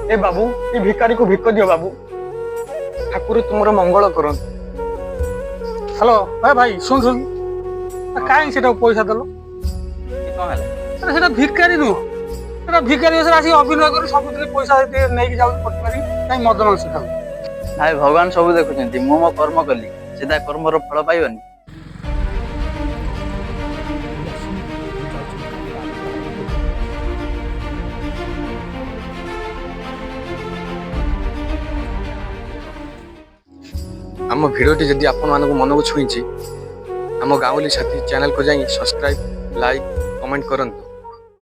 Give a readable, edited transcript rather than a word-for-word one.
ए बाबू ये भिकारी को भिक दियो बाबू ठाकुर तुमर मंगल करन। हेलो ए भाई सुन सुन काई सेटा पैसा देलो कौन है अरे सेटा भिकारी नु सेटा भिकारी से आसी अभिनय कर सब दिन पैसा दे नै कि जाउ पटवारी काई मद मांस खाऊ। भाई भगवान सब देखुଛନ୍ତି ମୁଁ ମୋ କର୍ମ କଲି ସିଧା କର୍ମର ଫଳ ପାଇବନି। आम भिडियोटी जदि आपण मानक मन को छुईची आम गाँवली साथी चैनल को जाई सब्सक्राइब लाइक कमेंट करंतु।